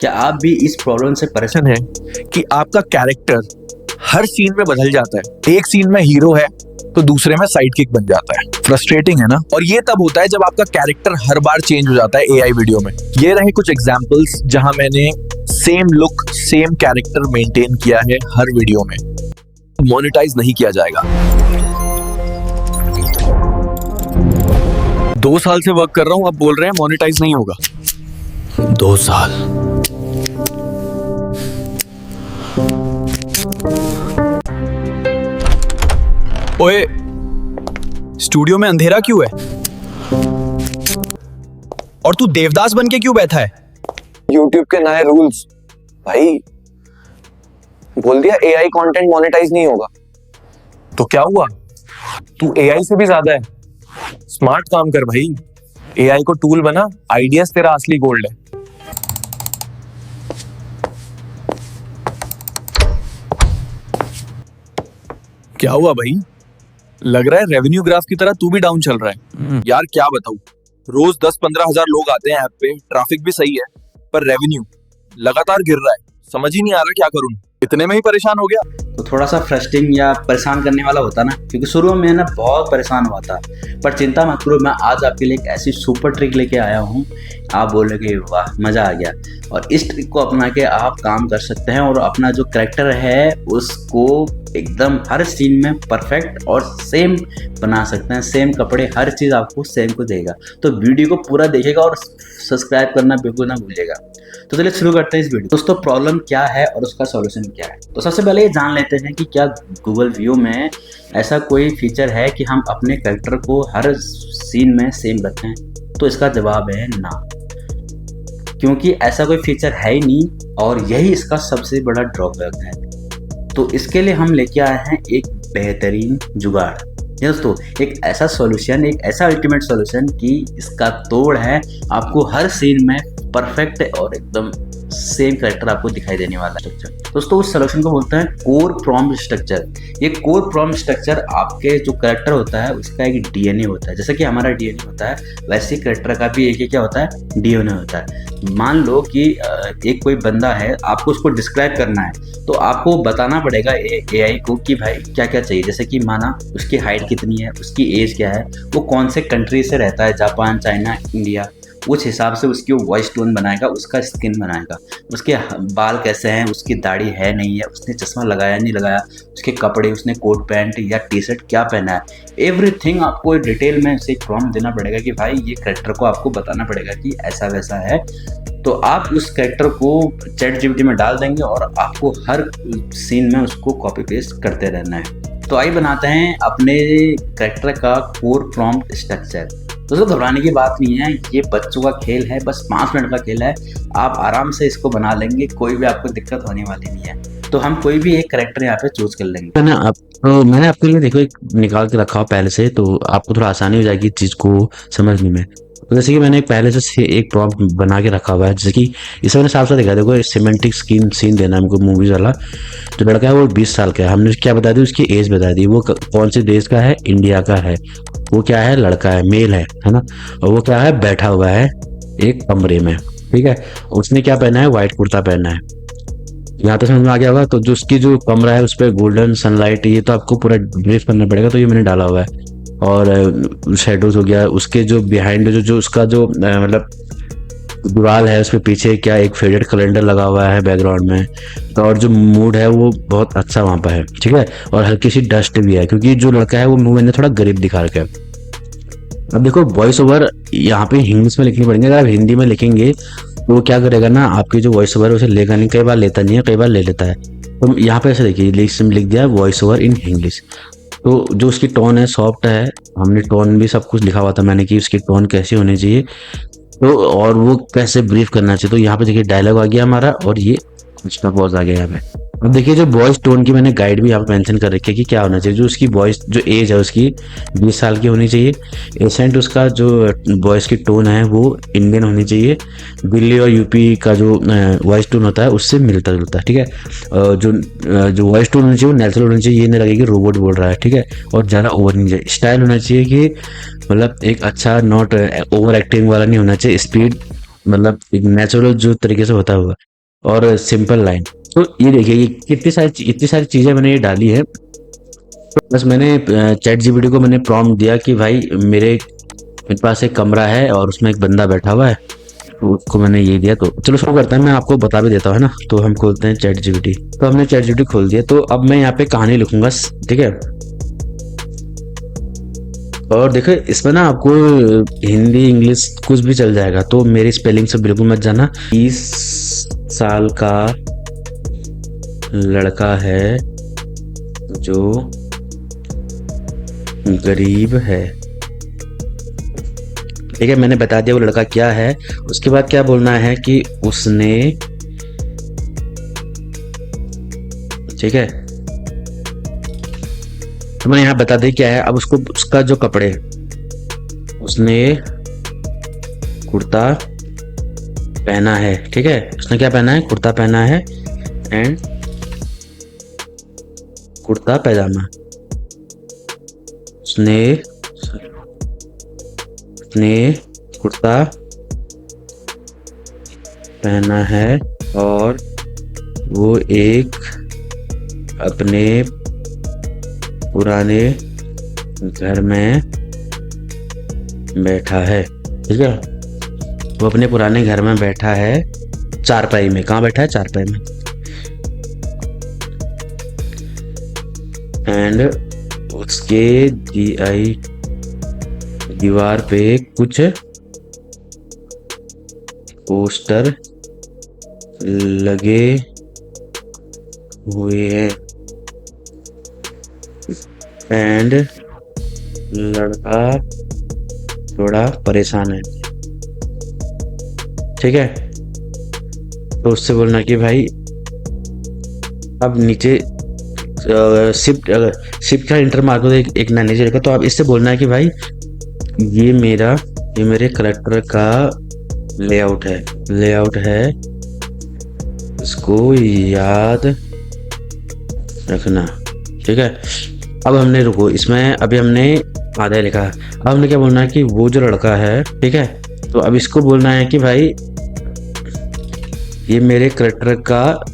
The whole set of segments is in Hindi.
क्या आप भी इस प्रॉब्लम से परेशान है कि आपका कैरेक्टर हर सीन में बदल जाता है। एक सीन में हीरो है तो दूसरे में साइड किक बन जाता है। फ्रस्ट्रेटिंग है ना। और ये तब होता है जब आपका कैरेक्टर हर बार चेंज हो जाता है एआई वीडियो में। ये रहे कुछ एग्जांपल्स जहां मैंने same look same character maintain किया है हर वीडियो में। मोनेटाइज नहीं किया जाएगा। 2 साल से वर्क कर रहा हूं, अब बोल रहे हैं मोनेटाइज नहीं होगा। 2 साल। ओए, स्टूडियो में अंधेरा क्यों है? और तू देवदास बन के क्यों बैठा है? YouTube के नए रूल्स भाई, बोल दिया एआई कंटेंट मोनेटाइज नहीं होगा। तो क्या हुआ? तू एआई से भी ज्यादा है। स्मार्ट काम कर भाई, एआई को टूल बना। आइडियाज तेरा असली गोल्ड है। क्या हुआ भाई? लग रहा है रेवेन्यू ग्राफ की तरह तू भी डाउन चल रहा है। यार क्या बताऊं, रोज 10-15 हजार लोग आते हैं ऐप पे, ट्रैफिक भी सही है, पर रेवेन्यू लगातार गिर रहा है। समझ ही नहीं आ रहा क्या करूं। इतने में ही परेशान हो गया। तो थोड़ा सा फ्रस्ट्रिंग या परेशान करने वाला होता ना, क्योंकि शुरू में ना बहुत परेशान हुआ था। पर चिंता मत करो, मैं आज आपके लिए एक ऐसी सुपर ट्रिक लेके आया हूँ, आप बोलोगे वाह मज़ा आ गया। और इस ट्रिक को अपना के आप काम कर सकते हैं और अपना जो कैरेक्टर है उसको एकदम हर सीन में परफेक्ट और सेम बना सकते हैं। सेम कपड़े, हर चीज़ आपको सेम को देगा। तो वीडियो को पूरा देखेगा और सब्सक्राइब करना बिल्कुल ना भूलिएगा। तो चलिए शुरू करते हैं इस वीडियो। दोस्तों, प्रॉब्लम क्या है और उसका सॉल्यूशन क्या है। तो सबसे पहले ये जान लेते हैं कि क्या गूगल व्यू में ऐसा कोई फीचर है कि हम अपने कैरेक्टर को हर सीन में सेम रखें। तो इसका जवाब है ना, क्योंकि ऐसा कोई फीचर है ही नहीं और यही इसका सबसे बड़ा ड्रॉबैक है। तो इसके लिए हम लेके आए हैं एक बेहतरीन जुगाड़। दोस्तों, एक ऐसा सॉल्यूशन, एक ऐसा अल्टीमेट सॉल्यूशन कि इसका तोड़ है आपको हर सीन में परफेक्ट और एकदम सेम कैरेक्टर आपको दिखाई देने वाला स्ट्रक्चर। दोस्तों, उस सॉल्यूशन को बोलते हैं कोर प्रॉम्प्ट स्ट्रक्चर। ये कोर प्रॉम्प्ट स्ट्रक्चर आपके जो कैरेक्टर होता है उसका एक डीएनए होता है। जैसे कि हमारा डीएनए होता है, वैसे कैरेक्टर का भी एक क्या होता है, डीएनए होता है। मान लो कि एक कोई बंदा है, आपको उसको डिस्क्राइब करना है, तो आपको बताना पड़ेगा एआई को कि भाई क्या क्या चाहिए। जैसे कि माना उसकी हाइट कितनी है, उसकी एज क्या है, वो कौन से कंट्री से रहता है, जापान, चाइना, इंडिया। उस हिसाब से उसकी वॉइस टोन बनाएगा, उसका स्किन बनाएगा, उसके बाल कैसे हैं, उसकी दाढ़ी है नहीं है, उसने चश्मा लगाया नहीं लगाया, उसके कपड़े, उसने कोट पैंट या टी शर्ट क्या पहना है, एवरीथिंग आपको डिटेल में उसे प्रॉम्प्ट देना पड़ेगा कि भाई ये कैरेक्टर को आपको बताना पड़ेगा कि ऐसा वैसा है। तो आप उस कैरेक्टर को ChatGPT में डाल देंगे और आपको हर सीन में उसको कॉपी पेस्ट करते रहना है। तो आइए बनाते हैं अपने कैरेक्टर का कोर प्रॉम्प्ट स्ट्रक्चर। दोस्तों, घबराने की बात नहीं है, ये बच्चों का खेल है, बस 5 मिनट का खेल है। आप आराम से इसको बना लेंगे, कोई भी आपको दिक्कत होने वाली नहीं है। तो हम कोई भी एक कैरेक्टर यहाँ पे चूज कर लेंगे। मैंने आपके लिए देखो एक निकाल के रखा हो पहले से, तो आपको थोड़ा आसानी हो जाएगी चीज को समझने में। तो जैसे कि मैंने पहले से एक प्रॉम्प्ट बना के रखा हुआ है, जैसे कि इसे मैंने साफ साफ देखा, देखो सिमेंटिक सीन देना है हमको मूवीज वाला। जो लड़का है वो 20 साल का है, हमने क्या बता दी, उसकी एज बता दी, वो कौन से देश का है, इंडिया का है, वो क्या है, लड़का है, मेल है ना, और वो क्या है, बैठा हुआ है एक कमरे में, ठीक है। उसने क्या पहना है, व्हाइट कुर्ता पहना है। यहाँ तो समझ में आ गया होगा। तो जो उसकी जो कमरा है उस पर गोल्डन सनलाइट, ये तो आपको पूरा ब्रीफ करना पड़ेगा, तो ये मैंने डाला हुआ है। और शेडोज हो गया, उसके जो बिहाइंड जो उसका जो मतलब दीवार है उस पर पीछे क्या एक फेडेड कैलेंडर लगा हुआ है बैकग्राउंड में। तो और जो मूड है वो बहुत अच्छा वहाँ पर है, ठीक है। और हल्की सी डस्ट भी है, क्योंकि जो लड़का है वो मूवी में थोड़ा गरीब दिखा रखा है। अब देखो, वॉइस ओवर यहाँ पे इंग्लिश में लिखनी पड़ेंगे। अगर आप हिंदी में लिखेंगे तो वो क्या करेगा ना, आपकी जो वॉइस ओवर है उसे लेगा नहीं, कई बार लेता नहीं है, कई बार ले लेता है। तो यहाँ पे ऐसे देखिए, लिख दिया वॉइस ओवर इन इंग्लिश। तो जो उसकी टोन है सॉफ्ट है, हमने टोन भी सब कुछ लिखा हुआ था मैंने कि उसकी टोन कैसी होनी चाहिए, तो और वो कैसे ब्रीफ करना चाहिए। तो यहाँ पे देखिए डायलॉग आ गया हमारा, और ये एक्स्ट्रा पॉज आ गया यहाँ पे। अब देखिए, जो वॉइस टोन की मैंने गाइड भी यहाँ पे मेंशन कर रखी है कि क्या होना चाहिए। जो उसकी वॉइस जो एज है उसकी 20 साल की होनी चाहिए। एसेंट उसका जो वॉइस की टोन है वो इंडियन होनी चाहिए। दिल्ली और यूपी का जो वॉइस टोन होता है उससे मिलता जुलता है, ठीक है। जो वॉइस टोन होनी चाहिए वो नेचुरल होनी चाहिए, ये नहीं लगे कि रोबोट बोल रहा है, ठीक है। और ज़्यादा ओवर नहीं चाहिए। स्टाइल होना चाहिए कि मतलब एक अच्छा, नॉट ओवर एक्टिंग वाला नहीं होना चाहिए। स्पीड मतलब एक नेचुरल जो तरीके से होता हुआ और सिंपल लाइन। तो ये देखिए ये इतनी सारी चीज़ें मैंने ये डाली है। तो बस मैंने चैट जीपीटी को मैंने प्रॉम्प्ट दिया कि भाई मेरे पास एक कमरा है और उसमें एक बंदा बैठा हुआ है, तो उसको मैंने ये दिया। तो चलो शुरू करते हैं, मैं आपको बता भी देता हूँ, है ना। तो हम खोलते हैं चैट जीपीटी। तो हमने चैट जीपीटी खोल दिया। तो अब मैं यहाँ पे कहानी लिखूंगा, ठीक है। और देखो इसमें ना आपको हिंदी इंग्लिश कुछ भी चल जाएगा, तो मेरी स्पेलिंग से बिल्कुल मत जाना। 30 साल का लड़का है जो गरीब है, ठीक है। मैंने बता दिया वो लड़का क्या है। उसके बाद क्या बोलना है कि उसने, ठीक है, तो मैंने यहाँ बता दी क्या है। अब उसको उसका जो कपड़े, उसने कुर्ता पहना है, ठीक है। उसने क्या पहना है? कुर्ता पहना है एंड कुर्ता पैजामा। उसने कुर्ता पहना है और वो एक अपने पुराने घर में बैठा है, ठीक है। वो अपने पुराने घर में बैठा है, चारपाई में। कहाँ बैठा है? चारपाई में। एंड उसके दीवार पे कुछ पोस्टर लगे हुए हैं एंड लड़का थोड़ा परेशान है, ठीक है। तो उससे बोलना कि भाई अब नीचे शिफ्ट का इंटर मार दो, एक ना नीचे रखा। तो अब इससे बोलना है कि भाई ये मेरे करेक्टर का लेआउट है, इसको याद रखना, ठीक है। अब हमने रुको, इसमें अभी हमने आधा ही लिखा है। अब हमने क्या बोलना है कि वो जो लड़का है, ठीक है। तो अब इसको बोलना है कि भाई ये मेरे करेक्टर का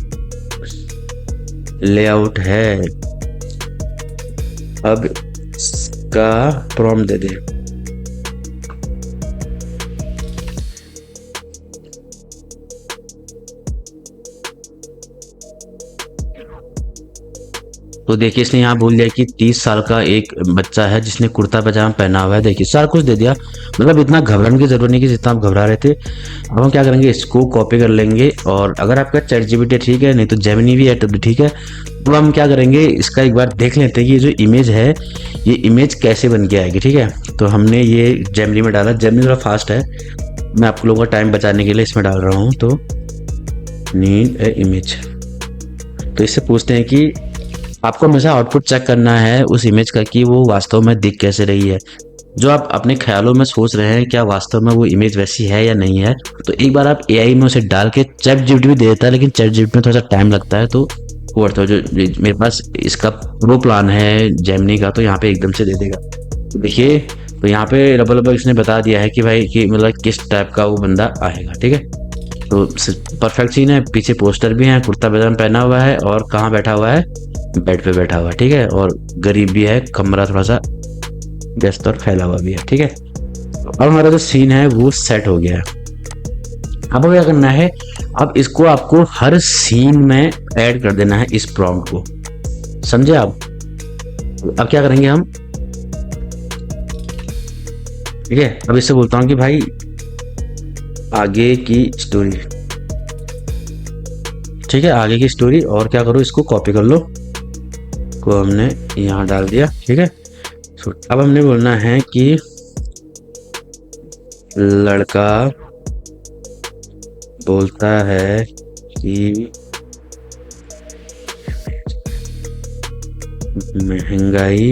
लेआउट है। अब इसका प्रॉम्प्ट दे दे। तो देखिए इसने यहाँ बोल दिया कि 30 साल का एक बच्चा है जिसने कुर्ता पजामा पहना हुआ है। देखिए सारा कुछ दे दिया, मतलब इतना घबराने की जरूरत नहीं कि जितना आप घबरा रहे थे। अब हम क्या करेंगे, इसको कॉपी कर लेंगे। और अगर आपका चैट जीपीटी ठीक है, नहीं तो जेमिनी भी है तो भी ठीक है। तो हम क्या करेंगे, इसका एक बार देख लेते हैं कि ये जो इमेज है, ये इमेज कैसे बन के आएगी, ठीक है। तो हमने ये जेमिनी में डाला। जेमिनी थोड़ा फास्ट है, मैं आप लोगों का टाइम बचाने के लिए इसमें डाल रहा हूँ। तो नीड ए इमेज, तो इससे पूछते हैं कि आपको हमेशा आउटपुट चेक करना है उस इमेज का कि वो वास्तव में दिख कैसे रही है। जो आप अपने ख्यालों में सोच रहे हैं, क्या वास्तव में वो इमेज वैसी है या नहीं है। तो एक बार आप एआई में उसे डाल के, चैट जीपीटी भी दे देता है लेकिन चैट जीपीटी में थोड़ा सा टाइम लगता है। तो वो जो मेरे पास इसका प्रो प्लान है जेमिनी का, तो यहाँ पे एकदम से दे देगा। तो देखिए, तो यहाँ पे लगभग इसने बता दिया है कि भाई कि मतलब किस टाइप का वो बंदा आएगा, ठीक है। तो परफेक्ट सीन है, पीछे पोस्टर भी है, कुर्ता पजामा पहना हुआ है और कहाँ बैठा हुआ है, बेड पे बैठा हुआ है, ठीक है। और गरीब भी है, कमरा थोड़ा सा व्यस्त और फैला हुआ भी है, ठीक है। अब हमारा जो सीन है वो सेट हो गया है। अब क्या करना है, अब इसको आपको हर सीन में ऐड कर देना है, इस प्रॉम्प्ट को, समझे आप। अब क्या करेंगे हम, ठीक है। अब इससे बोलता हूँ कि भाई आगे की स्टोरी, ठीक है, आगे की स्टोरी। और क्या करो, इसको कॉपी कर लो, को हमने यहाँ डाल दिया, ठीक है। अब हमने बोलना है कि लड़का बोलता है कि महंगाई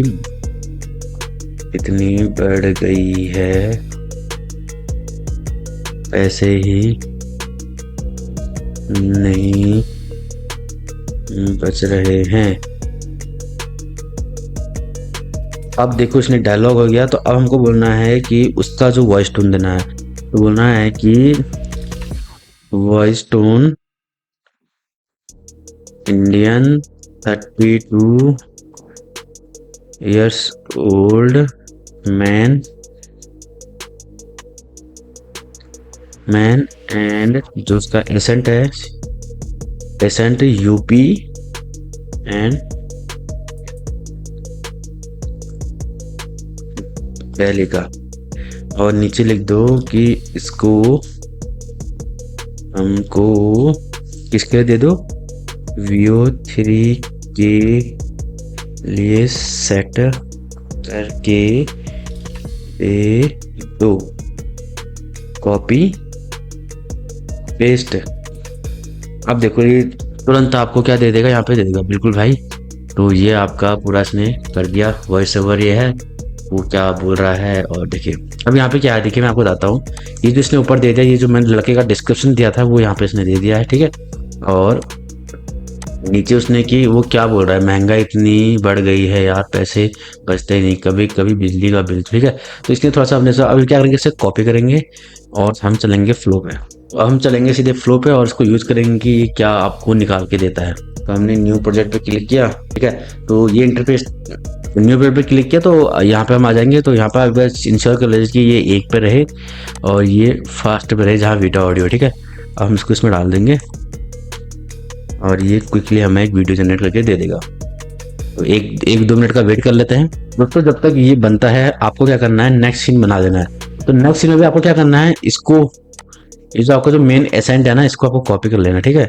इतनी बढ़ गई है, पैसे ही नहीं बच रहे हैं। अब देखो इसने डायलॉग हो गया। तो अब हमको बोलना है कि उसका जो वॉइस टोन देना है। तो बोलना है कि voice tone Indian 32 years old man and जो उसका एसेंट है, एसेंट यूपी एंड दिल्ली का। और नीचे लिख दो कि इसको हमको किसके लिए दे दो, VO3 के लिए सेट करके दे दो, कॉपी पेस्ट। अब देखो ये तुरंत आपको क्या दे देगा, यहाँ पे दे देगा, बिल्कुल भाई। तो ये आपका पूरा इसने कर दिया, वॉइस ओवर ये है, वो क्या बोल रहा है। और देखिए अब यहाँ पे क्या है, देखिए मैं आपको बताता हूँ, ये जो इसने ऊपर दे दिया, ये जो मैंने लड़के का डिस्क्रिप्शन दिया था वो यहाँ पे इसने दे दिया है, ठीक है। और नीचे उसने कि वो क्या बोल रहा है, महंगाई इतनी बढ़ गई है यार, पैसे बचते ही नहीं, कभी कभी बिजली का बिल, ठीक है। तो इसलिए थोड़ा सा हमने अभी क्या करेंगे, इसे कॉपी करेंगे और हम चलेंगे फ्लो पे। तो हम चलेंगे सीधे फ्लो पे और इसको यूज करेंगे कि ये क्या आपको निकाल के देता है। तो हमने न्यू प्रोजेक्ट पे क्लिक किया, ठीक है। तो ये इंटरफेस न्यू प्रोजेक्ट पे क्लिक किया तो यहाँ पे हम आ जाएंगे। तो यहाँ पे बस इंश्योर कर लीजिए कि ये 1 पे रहे और ये फास्ट पे रहे जहाँ वीडियो ऑडियो, ठीक है। अब हम इसको इसमें डाल देंगे और ये क्विकली हमें एक वीडियो जनरेट करके दे देगा। तो एक 2 मिनट का वेट कर लेते हैं दोस्तों। जब तक ये बनता है आपको क्या करना है, नेक्स्ट सीन बना देना है। तो नेक्स्ट सीन में भी आपको क्या करना है, इसको ये जो आपका जो मेन एसेंट है ना, इसको आपको कॉपी कर लेना, ठीक है।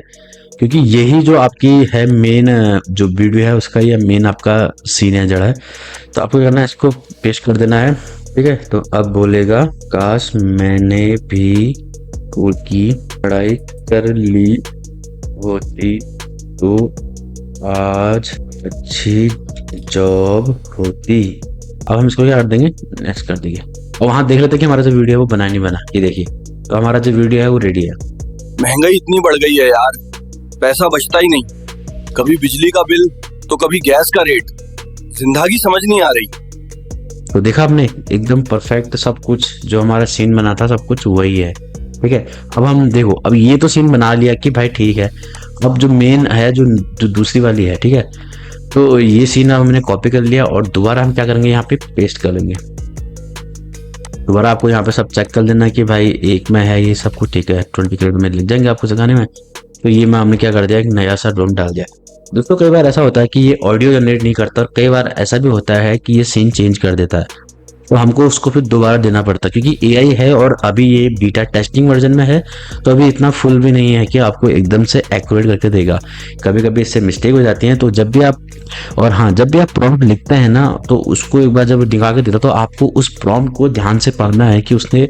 क्योंकि यही जो आपकी है मेन जो वीडियो है उसका ये मेन आपका सीन है, जड़ है। तो आपको क्या करना है, इसको पेस्ट कर देना है, ठीक है। तो अब बोलेगा काश मैंने भी स्कूल की पढ़ाई कर ली होती तो आज अच्छी जॉब होती। अब हम इसको क्या कर देंगे, नेक्स्ट कर देंगे। और वहाँ देख लेते हैं कि हमारा जो वीडियो है वो बना नहीं बना। ये देखिए, तो हमारा जो वीडियो है वो रेडी है। महंगाई इतनी बढ़ गई है यार, पैसा बचता ही नहीं, कभी बिजली का बिल तो कभी गैस का रेट, जिंदगी समझ नहीं आ रही। तो देखा आपने, एकदम परफेक्ट सब कुछ जो हमारा सीन बना था सब कुछ वही है, ठीक है। अब हम देखो, अब ये तो सीन बना लिया कि भाई ठीक है। अब जो मेन है जो दूसरी वाली है, ठीक है। तो ये सीन अब हमने कॉपी कर लिया और दोबारा हम क्या करेंगे, यहाँ पे पेस्ट कर लेंगे। दोबारा आपको यहाँ पे सब चेक कर देना कि भाई एक में है ये सब कुछ, ठीक है। 20 क्रेडिट में लिख जाएंगे आपको सिखाने में। तो ये में हमने क्या कर दिया, एक नया सा ड्रोन डाल दिया। दोस्तों कई बार ऐसा होता है कि ये ऑडियो जनरेट नहीं करता, और कई बार ऐसा भी होता है कि ये सीन चेंज कर देता है। तो हमको उसको फिर दोबारा देना पड़ता है, क्योंकि एआई है और अभी ये बीटा टेस्टिंग वर्जन में है। तो अभी इतना फुल भी नहीं है कि आपको एकदम से एक्यूरेट करके देगा, कभी कभी इससे मिस्टेक हो जाती है। तो जब भी आप, और हाँ, जब भी आप प्रॉम्प्ट लिखते हैं ना, तो उसको एक बार जब दिखा के देता तो आपको उस प्रॉम्प्ट को ध्यान से पढ़ना है कि उसने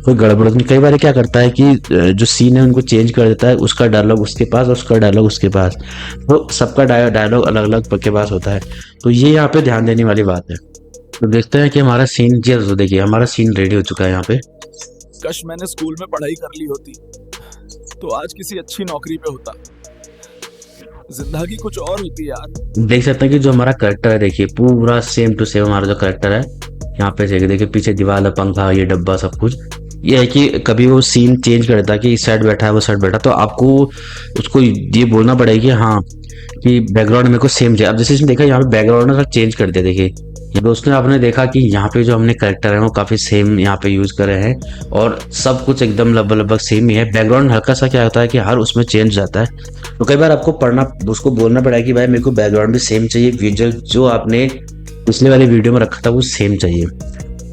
कोई गड़बड़ नहीं। कई बार क्या करता है कि जो सीन है उनको चेंज कर देता है, उसका डायलॉग उसके पास और उसका डायलॉग उसके पास, तो सबका डायलॉग अलग अलग के पास होता है। तो ये यहाँ पे ध्यान देने वाली बात है। तो देखते हैं कि हमारा सीन, जी तो देखिए हमारा सीन रेडी हो चुका है यहाँ पे। काश मैंने स्कूल में पढ़ाई कर ली होती तो आज किसी अच्छी नौकरी पे होता, जिंदगी कुछ और होती यार। देख सकते हैं कि जो हमारा करेक्टर है, देखिए पूरा सेम टू सेम हमारा जो करेक्टर है यहाँ पे देखिए पीछे दीवार, पंखा, ये डब्बा, सब कुछ। ये है कि कभी वो सीन चेंज कर देता है कि इस साइड बैठा है वो साइड बैठा, तो आपको उसको ये बोलना पड़ेगा कि हाँ कि बैकग्राउंड मेरे को सेम चाहिए। अब जैसे इसने देखा यहाँ पे बैकग्राउंड ना चेंज कर दिया, देखिए दोस्तों आपने देखा कि यहाँ पे जो हमने करेक्टर है वो काफी सेम यहाँ पे यूज करे हैं और सब कुछ एकदम लगभग सेम ही है। बैकग्राउंड हल्का सा क्या होता है कि हर उसमें चेंज जाता है, तो कई बार आपको पढ़ना, उसको बोलना पड़ेगा कि भाई मेरे को बैकग्राउंड भी सेम चाहिए, विजुअल जो आपने पिछले वाली वीडियो में रखा था वो सेम चाहिए।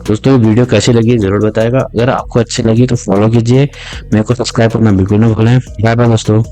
दोस्तों ये वीडियो कैसी लगी जरूर बताएगा, अगर आपको अच्छी लगी तो फॉलो कीजिए, मेरे को सब्सक्राइब करना बिल्कुल ना भूलें। बाय बाय दोस्तों।